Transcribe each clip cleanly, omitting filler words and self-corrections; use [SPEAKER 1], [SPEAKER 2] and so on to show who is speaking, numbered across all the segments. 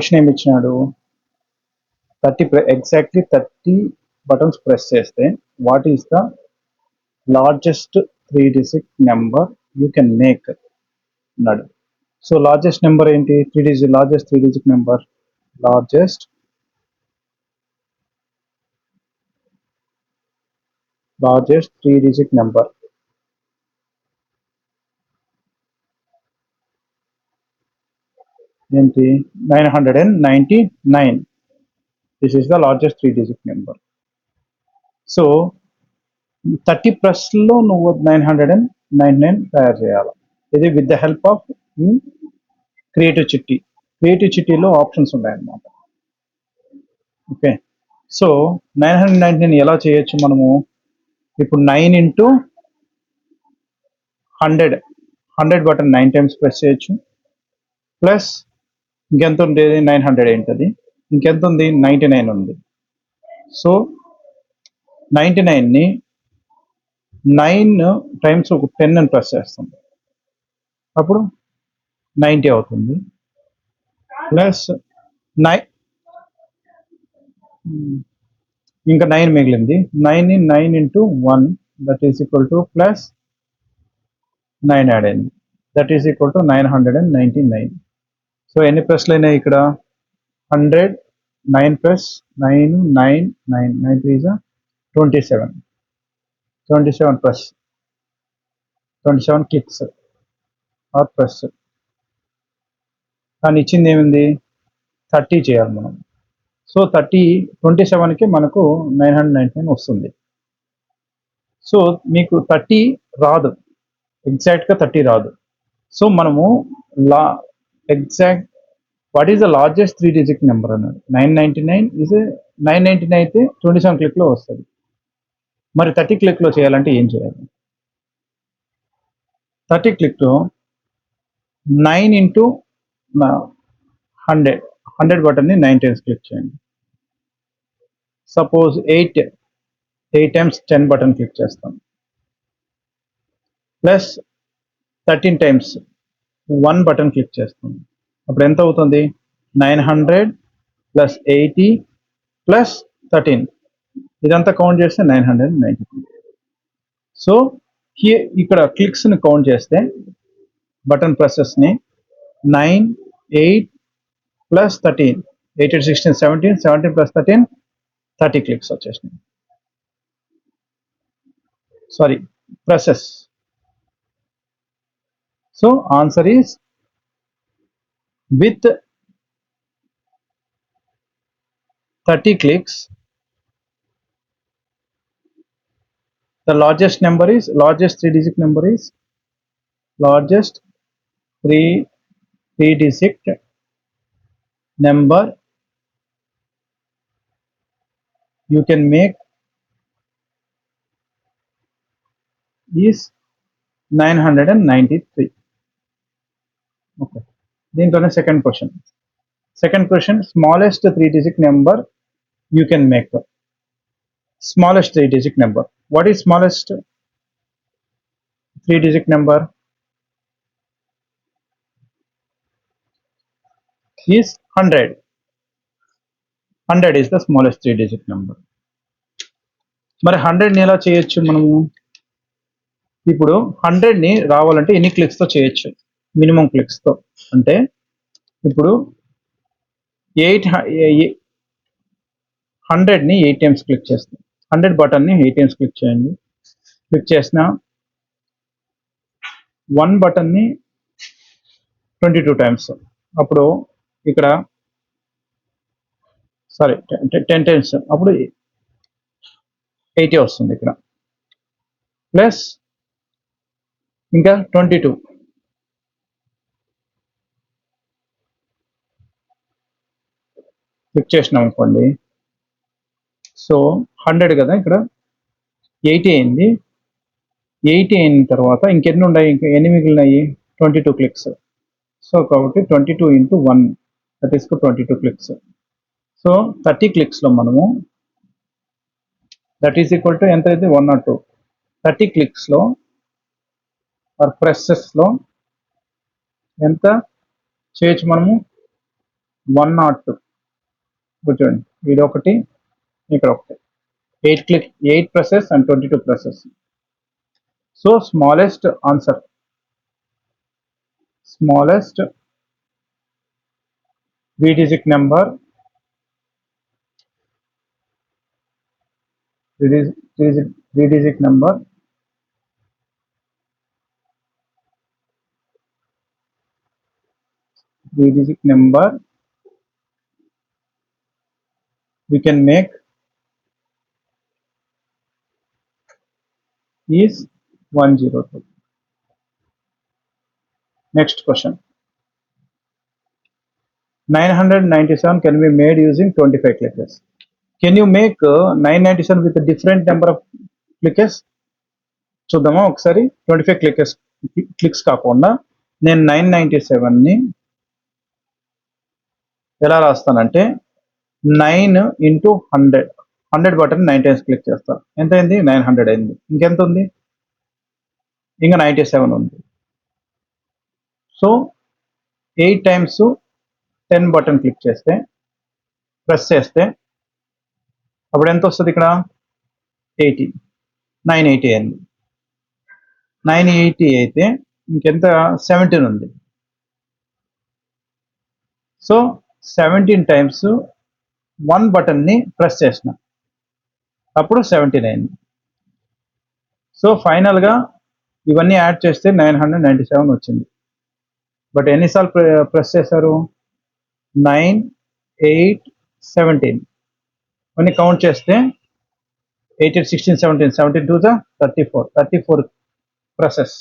[SPEAKER 1] Question ఏమి ఇచ్చినాడు, 30 buttons press చేస్తే what is the largest 3-digit number you can make అన్నాడు. సో లార్జెస్ట్ నెంబర్ ఏంటి, largest 3-digit number, largest 3-digit number ఏంటి, 999. This is the largest 3-digit number. So 30 ప్లస్లో నువ్వు 999 తయారు చేయాలి. ఇది with the help of creative చిట్టి. క్రియేటివ్ చిట్టీలో ఆప్షన్స్ ఉన్నాయన్నమాట. ఓకే, సో 999 ఎలా చేయొచ్చు మనము, ఇప్పుడు 9 into 100 బటన్ 9 times ప్రెస్ చేయొచ్చు, ప్లస్ ఇంకెంత ఉండేది 900 ఏంటది, ఇంకెంత ఉంది 99 ఉంది. సో 99ని 9 times ఒక 10 అని ప్రెస్ చేస్తాం, అప్పుడు 90 అవుతుంది. ప్లస్ 9 ఇంకా 9 మిగిలింది, 9 into 1 that is equal to plus 9 add అయింది, that is equal to 999. So ఎన్ని ప్లస్లు అయినాయి ఇక్కడ, 100, 9 plus 9, 9, 9, 9 3 is 27, 27 plus 27 clicks are plus. కానీ ఇచ్చింది ఏమింది, 30 చేయాలి మనం. సో 27కి మనకు 999 వస్తుంది. సో మీకు 30 రాదు, ఎగ్జాక్ట్గా 30 రాదు. సో మనము exact what is the largest 3-digit number అన్నాడు. 999 అయితే 27 క్లిక్లో వస్తుంది. మరి 30 క్లిక్లో చేయాలంటే ఏం చేయాలి, 30 క్లిక్లో 9 into 100 బటన్ని 9 times క్లిక్ చేయండి. సపోజ్ 8 times 10 బటన్ క్లిక్ చేస్తాం, ప్లస్ 13 times 1 బటన్ క్లిక్ చేస్తాం, అప్పుడు ఎంత అవుతుంది, 900 plus 80 plus 13, ఇదంతా కౌంట్ చేస్తే 993. సో ఇక్కడ క్లిక్స్ని కౌంట్ చేస్తే బటన్ ప్రెసెస్ని 9, 8 plus 13, 8, 16, 17, 17 plus 13, 30 క్లిక్స్ వచ్చేసినాయి. Sorry, presses. So answer is with 30 clicks the largest 3-digit number is largest 3-digit number you can make is 993. okay, దీంట్లోనే second question smallest 3-digit number you can make. Smallest 3-digit number, what is smallest 3-digit number is 100. 100 is the smallest 3-digit number. మరి 100ని ఎలా చేయొచ్చు మనము, ఇప్పుడు 100ని రావాలంటే ఎన్ని క్లిక్స్తో చేయొచ్చు, minimum క్లిక్స్తో. అంటే ఇప్పుడు 100ని 8 times క్లిక్ చేస్తాం, 100 బటన్ని 8 times క్లిక్ చేయండి. క్లిక్ చేసిన 1 బటన్ని 22 times, అప్పుడు ఇక్కడ 10 times, అప్పుడు 80 వస్తుంది ఇక్కడ. ప్లస్ ఇంకా 22, క్లిక్ చేసినాం అనుకోండి. సో 100 కదా, ఇక్కడ 80 అయింది. 80 అయిన తర్వాత ఇంకెన్ని ఉన్నాయి, ఇంకా ఎన్ని మిగిలినాయి, 22 క్లిక్స్. సో కాబట్టి 22 into 1 that is 22 clicks. So 30 క్లిక్స్లో మనము దట్ ఈస్ ఈక్వల్ టు ఎంత అయితే 102. 30 క్లిక్స్లో ఆర్ ప్రెసెస్లో ఎంత చేయొచ్చు మనము, 102 కూర్చోండి, ఇది ఒకటి ఇక్కడ ఒకటి, 8 presses and 22 presses. So smallest answer, smallest 3-digit number, 3-digit number we can make is 102. Next question. 997 can be made using 25 clickers. Can you make 997 with a different number of clickers? చూద్దామా ఒకసారి. 25 clicks కాకుండా నేను 997ని ఎలా రాస్తానంటే 9 into 100 button 9 times click చేస్తాను. ఎంత అయింది? 900 అయింది. ఇంకెంత ఉంది? ఇంకా 97 ఉంది. సో 8 times 10 బటన్ క్లిక్ చేస్తే, ప్రెస్ చేస్తే అప్పుడు ఎంత వస్తుంది? ఇక్కడ 80, 980 అయింది. 980 అయితే ఇంకెంత? 17 ఉంది. సో 17 times 1 బటన్ని ప్రెస్ చేసిన, అప్పుడు 17 అయింది. సో ఫైనల్గా ఇవన్నీ యాడ్ చేస్తే 997 వచ్చింది. బట్ ఎన్నిసార్లు ప్రెస్ చేశారు? 9, 8, 17 అన్ని కౌంట్ చేస్తే 8, 8, 16, 17, 17 2 34 presses.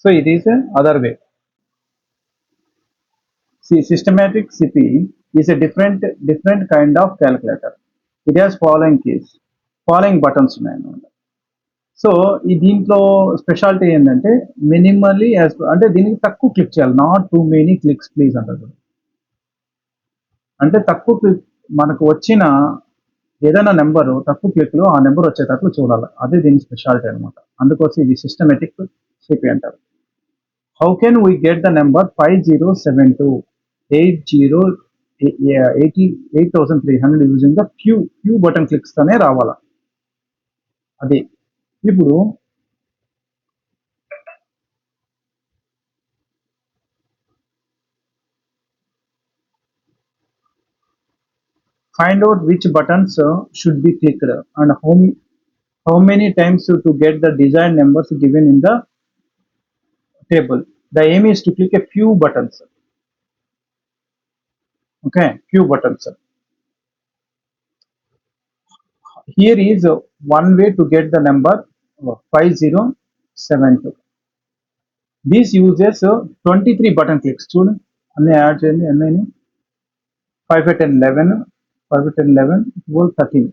[SPEAKER 1] So it is another way. See, systematic CP is a different kind of calculator. It has following keys, following buttons ఉన్నాయన్నమాట. సో ఈ దీంట్లో స్పెషాలిటీ ఏంటంటే మినిమల్లీ అంటే దీనికి తక్కువ క్లిక్ చేయాలి. Not too many clicks please అంటారు. అంటే తక్కువ క్లిక్, మనకు వచ్చిన ఏదైనా నెంబరు తక్కువ క్లిక్లో ఆ నెంబర్ వచ్చేటట్లు చూడాలి. అదే దీని స్పెషాలిటీ అనమాట. అందుకోసం ఇది సిస్టమేటిక్ సిపి అంటారు. How can we get the number 5072 8300 using the few button clicks తోనే రావాలా. అది ఇప్పుడు find out which buttons should be clicked and how many times to get the desired numbers given in the table. The aim is to click a few buttons. Okay, few buttons. Here is one way to get the number 5072. This uses 23 button clicks. చూడండి అన్ని add చేయండి. అన్నీ 5, 10, 11, 5, 10, 11, 12, 13,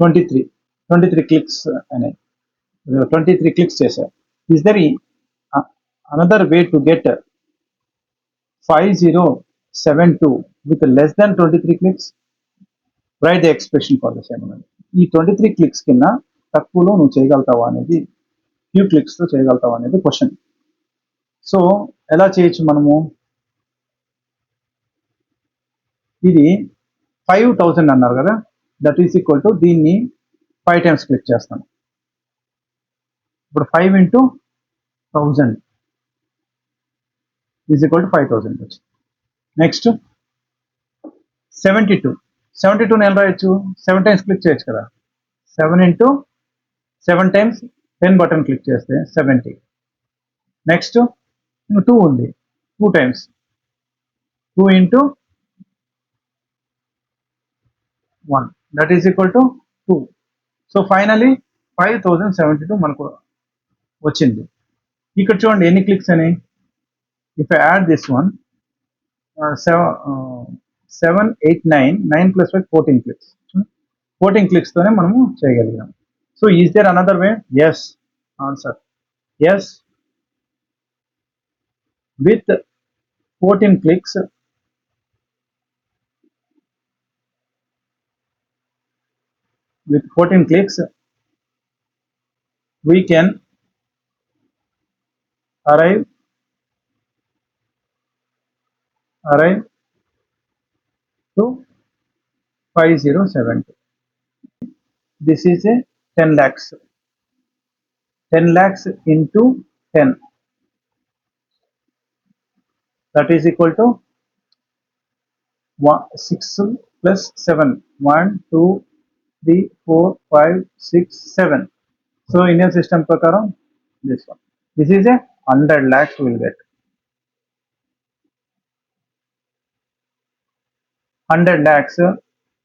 [SPEAKER 1] 23 clicks అనేవి 23 clicks చేశారు. Is there another way to get 5072 with less than 23 clicks? Write the expression for the same. ఈ 23 clicks కింద తక్కువలో నువ్వు చేయగలుగుతావా అనేది, ఫ్యూ క్లిక్స్తో చేయగలుగుతావా అనేది క్వశ్చన్. సో ఎలా చేయొచ్చు మనము? ఇది 5000 అన్నారు కదా, దట్ ఈస్ ఈక్వల్ టు దీన్ని 5 times క్లిక్ చేస్తాను. ఇప్పుడు 5 into 1000 ఈజ్ ఈక్వల్ టు 5000 వచ్చింది. నెక్స్ట్ 72 నేను రాయొచ్చు, 7 times క్లిక్ చేయొచ్చు కదా. 7 into 7 times 10 బటన్ క్లిక్ చేస్తే 70. నెక్స్ట్ 2 ఉంది, 2 times 2 into 1 that is equal to 2. So finally 5072 మనకు వచ్చింది. ఇక్కడ చూడండి ఎన్ని క్లిక్స్ అని. If I add this one 7, 8, 9 plus 5 14 clicks. 14 clicks తోనే మనము చేయగలిగాం. So is there another way? Yes. Answer yes. With 14 clicks we can arrive arrive to 5070. This is a 10 lakhs. 10 lakhs into 10, that is equal to 6 plus 7. 1, 2, 3, 4, 5, 6, 7. So Indian system prakaram, this one. This is a 100 lakhs we will get. 100 lakhs.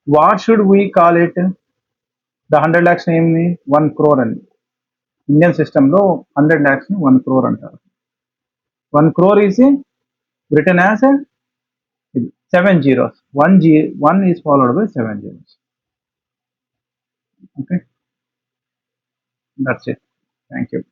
[SPEAKER 1] What should we call it? The 100 lakhs name is 1 crore and Indian system lo 100 lakhs ni 1 crore antaru. 1 crore is written as a 7 zeros. 1 is followed by 7 zeros. Okay, that's it. Thank you.